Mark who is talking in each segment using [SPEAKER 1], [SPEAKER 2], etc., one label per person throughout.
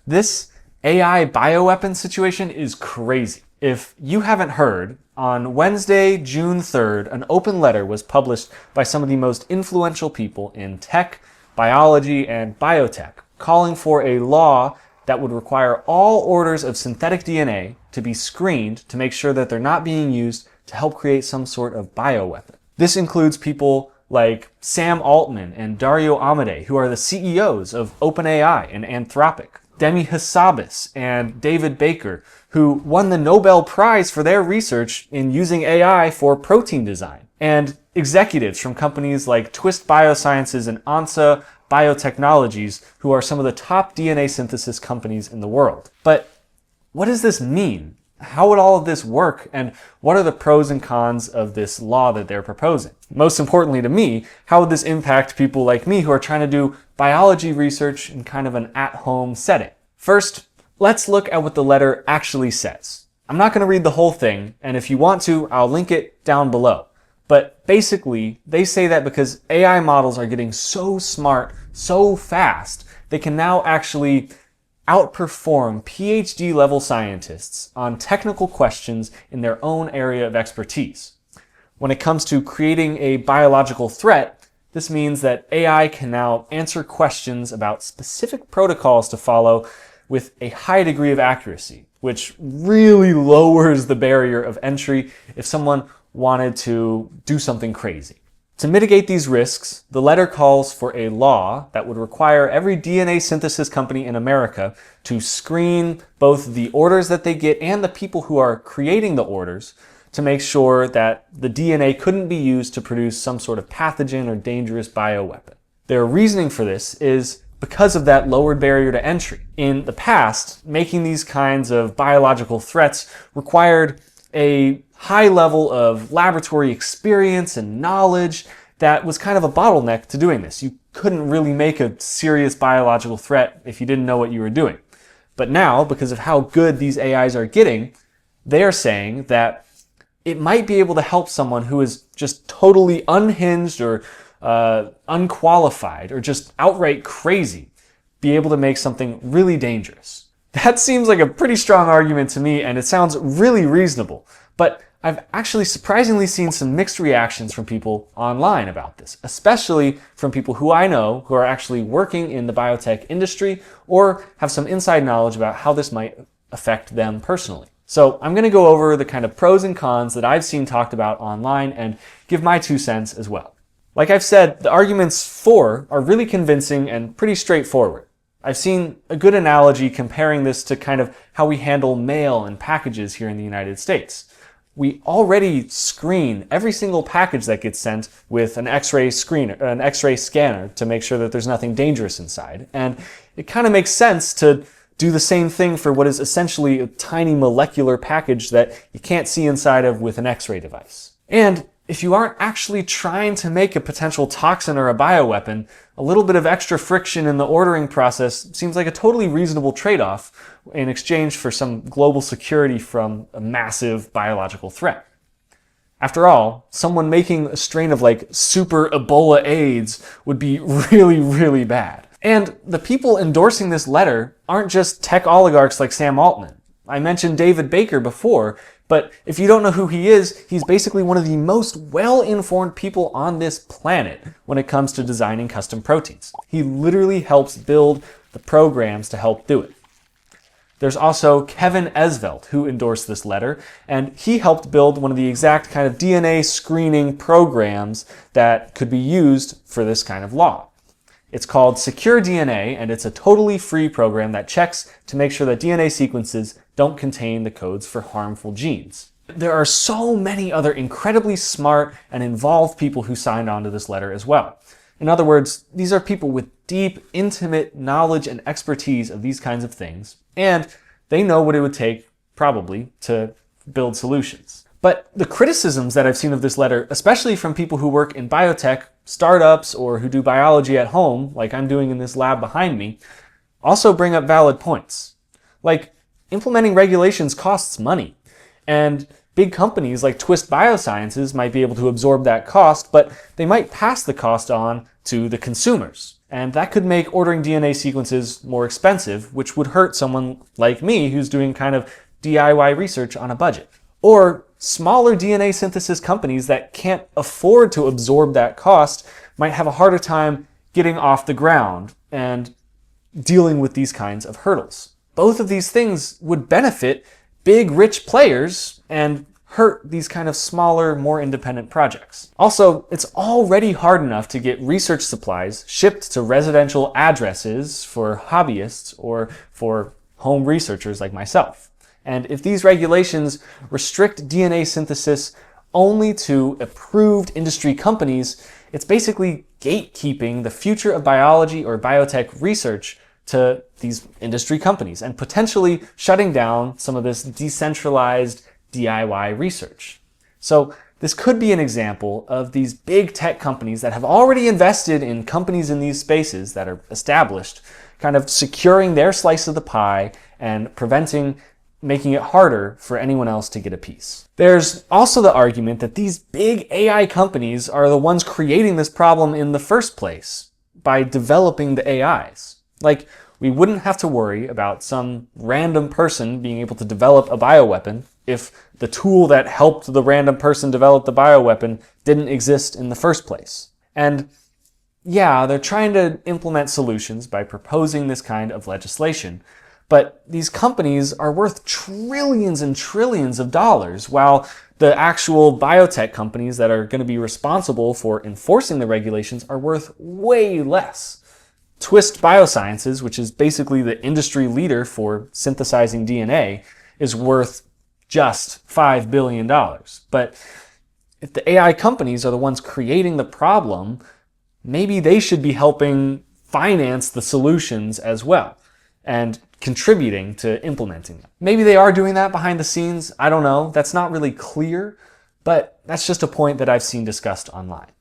[SPEAKER 1] This AI bioweapon situation is crazy. If you haven't heard, on Wednesday, June 3rd, an open letter was published by some of the most influential people in tech, biology, and biotech, calling for a law that would require all orders of synthetic DNA to be screened to make sure that they're not being used to help create some sort of bioweapon. This includes people like Sam Altman and Dario Amodei, who are the CEOs of OpenAI and Anthropic, Demis Hassabis and David Baker, who won the Nobel Prize for their research in using AI for protein design, and executives from companies like Twist Biosciences and Ansa Biotechnologies, who are some of the top DNA synthesis companies in the world. But what does this mean? How would all of this work, and what are the pros and cons of this law that they're proposing? Most importantly to me, how would this impact people like me who are trying to do biology research in kind of an at-home setting? First, let's look at what the letter actually says. I'm not going to read the whole thing, and if you want to, I'll link it down below. But basically, they say that because AI models are getting so smart, so fast, they can now actually outperform PhD level scientists on technical questions in their own area of expertise. When it comes to creating a biological threat, this means that AI can now answer questions about specific protocols to follow with a high degree of accuracy, which really lowers the barrier of entry if someone wanted to do something crazy. To mitigate these risks, the letter calls for a law that would require every DNA synthesis company in America to screen both the orders that they get and the people who are creating the orders to make sure that the DNA couldn't be used to produce some sort of pathogen or dangerous bioweapon. Their reasoning for this is because of that lowered barrier to entry. In the past, making these kinds of biological threats required a high level of laboratory experience and knowledge that was kind of a bottleneck to doing this. You couldn't really make a serious biological threat if you didn't know what you were doing. But now, because of how good these AIs are getting, they are saying that it might be able to help someone who is just totally unhinged or unqualified or just outright crazy be able to make something really dangerous. That seems like a pretty strong argument to me, and it sounds really reasonable. But I've actually surprisingly seen some mixed reactions from people online about this, especially from people who I know who are actually working in the biotech industry or have some inside knowledge about how this might affect them personally. So I'm going to go over the kind of pros and cons that I've seen talked about online and give my 2 cents as well. Like I've said, the arguments for are really convincing and pretty straightforward. I've seen a good analogy comparing this to kind of how we handle mail and packages here in the United States. We already screen every single package that gets sent with an X-ray scanner to make sure that there's nothing dangerous inside. And it kind of makes sense to do the same thing for what is essentially a tiny molecular package that you can't see inside of with an X-ray device. And if you aren't actually trying to make a potential toxin or a bioweapon, a little bit of extra friction in the ordering process seems like a totally reasonable trade-off in exchange for some global security from a massive biological threat. After all, someone making a strain of like super Ebola AIDS would be really, really bad. And the people endorsing this letter aren't just tech oligarchs like Sam Altman. I mentioned David Baker before, but if you don't know who he is, he's basically one of the most well-informed people on this planet when it comes to designing custom proteins. He literally helps build the programs to help do it. There's also Kevin Esvelt, who endorsed this letter, and he helped build one of the exact kind of DNA screening programs that could be used for this kind of law. It's called Secure DNA, and it's a totally free program that checks to make sure that DNA sequences don't contain the codes for harmful genes. There are so many other incredibly smart and involved people who signed on to this letter as well. In other words, these are people with deep, intimate knowledge and expertise of these kinds of things, and they know what it would take, probably, to build solutions. But the criticisms that I've seen of this letter, especially from people who work in biotech, startups, or who do biology at home, like I'm doing in this lab behind me, also bring up valid points. Like, implementing regulations costs money, and big companies like Twist Biosciences might be able to absorb that cost, but they might pass the cost on to the consumers. And that could make ordering DNA sequences more expensive, which would hurt someone like me who's doing kind of DIY research on a budget. Or smaller DNA synthesis companies that can't afford to absorb that cost might have a harder time getting off the ground and dealing with these kinds of hurdles. Both of these things would benefit big, rich players and hurt these kind of smaller, more independent projects. Also, it's already hard enough to get research supplies shipped to residential addresses for hobbyists or for home researchers like myself. And if these regulations restrict DNA synthesis only to approved industry companies, it's basically gatekeeping the future of biology or biotech research to these industry companies and potentially shutting down some of this decentralized DIY research. So this could be an example of these big tech companies that have already invested in companies in these spaces that are established, kind of securing their slice of the pie and making it harder for anyone else to get a piece. There's also the argument that these big AI companies are the ones creating this problem in the first place by developing the AIs. Like, we wouldn't have to worry about some random person being able to develop a bioweapon if the tool that helped the random person develop the bioweapon didn't exist in the first place. And yeah, they're trying to implement solutions by proposing this kind of legislation, but these companies are worth trillions and trillions of dollars, while the actual biotech companies that are going to be responsible for enforcing the regulations are worth way less. Twist Biosciences, which is basically the industry leader for synthesizing DNA, is worth just $5 billion. But if the AI companies are the ones creating the problem, maybe they should be helping finance the solutions as well and contributing to implementing them. Maybe they are doing that behind the scenes. I don't know. That's not really clear, but that's just a point that I've seen discussed online.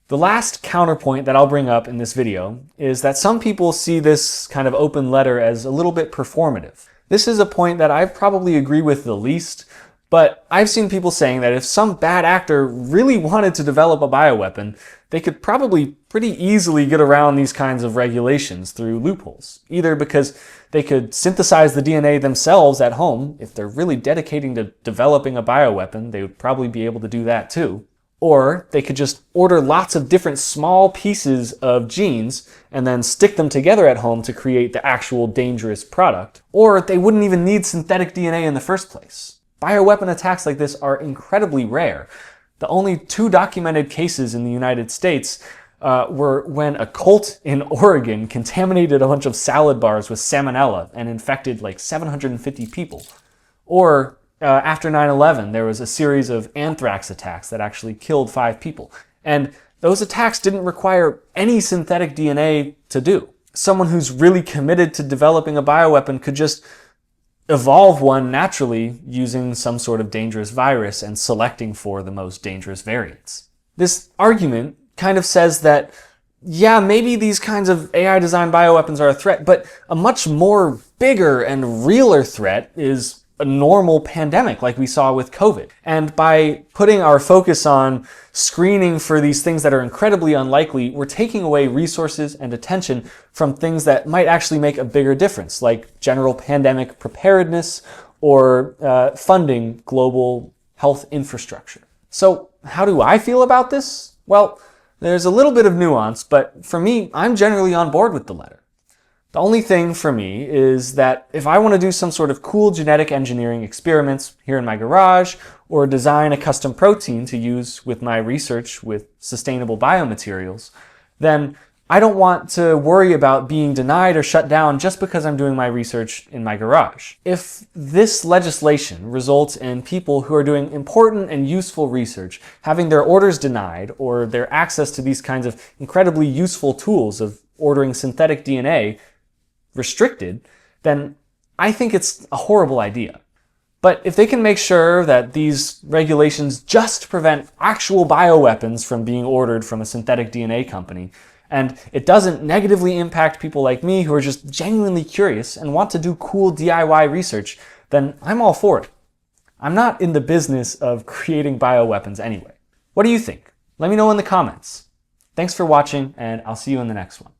[SPEAKER 1] The last counterpoint that I'll bring up in this video is that some people see this kind of open letter as a little bit performative. This is a point that I probably agree with the least, but I've seen people saying that if some bad actor really wanted to develop a bioweapon, they could probably pretty easily get around these kinds of regulations through loopholes. Either because they could synthesize the DNA themselves at home. If they're really dedicating to developing a bioweapon, they would probably be able to do that too. Or they could just order lots of different small pieces of genes and then stick them together at home to create the actual dangerous product. Or they wouldn't even need synthetic DNA in the first place. Bioweapon attacks like this are incredibly rare. The only 2 documented cases in the United States were when a cult in Oregon contaminated a bunch of salad bars with salmonella and infected like 750 people. Or after 9/11, there was a series of anthrax attacks that actually killed 5 people. And those attacks didn't require any synthetic DNA to do. Someone who's really committed to developing a bioweapon could just evolve one naturally using some sort of dangerous virus and selecting for the most dangerous variants. This argument kind of says that, yeah, maybe these kinds of AI-designed bioweapons are a threat, but a much more bigger and realer threat is a normal pandemic like we saw with COVID. And by putting our focus on screening for these things that are incredibly unlikely, we're taking away resources and attention from things that might actually make a bigger difference, like general pandemic preparedness or funding global health infrastructure. So how do I feel about this? Well, there's a little bit of nuance, but for me, I'm generally on board with the letter. The only thing for me is that if I want to do some sort of cool genetic engineering experiments here in my garage or design a custom protein to use with my research with sustainable biomaterials, then I don't want to worry about being denied or shut down just because I'm doing my research in my garage. If this legislation results in people who are doing important and useful research having their orders denied or their access to these kinds of incredibly useful tools of ordering synthetic DNA restricted, then I think it's a horrible idea. But if they can make sure that these regulations just prevent actual bioweapons from being ordered from a synthetic DNA company, and it doesn't negatively impact people like me who are just genuinely curious and want to do cool DIY research, then I'm all for it. I'm not in the business of creating bioweapons anyway. What do you think? Let me know in the comments. Thanks for watching, and I'll see you in the next one.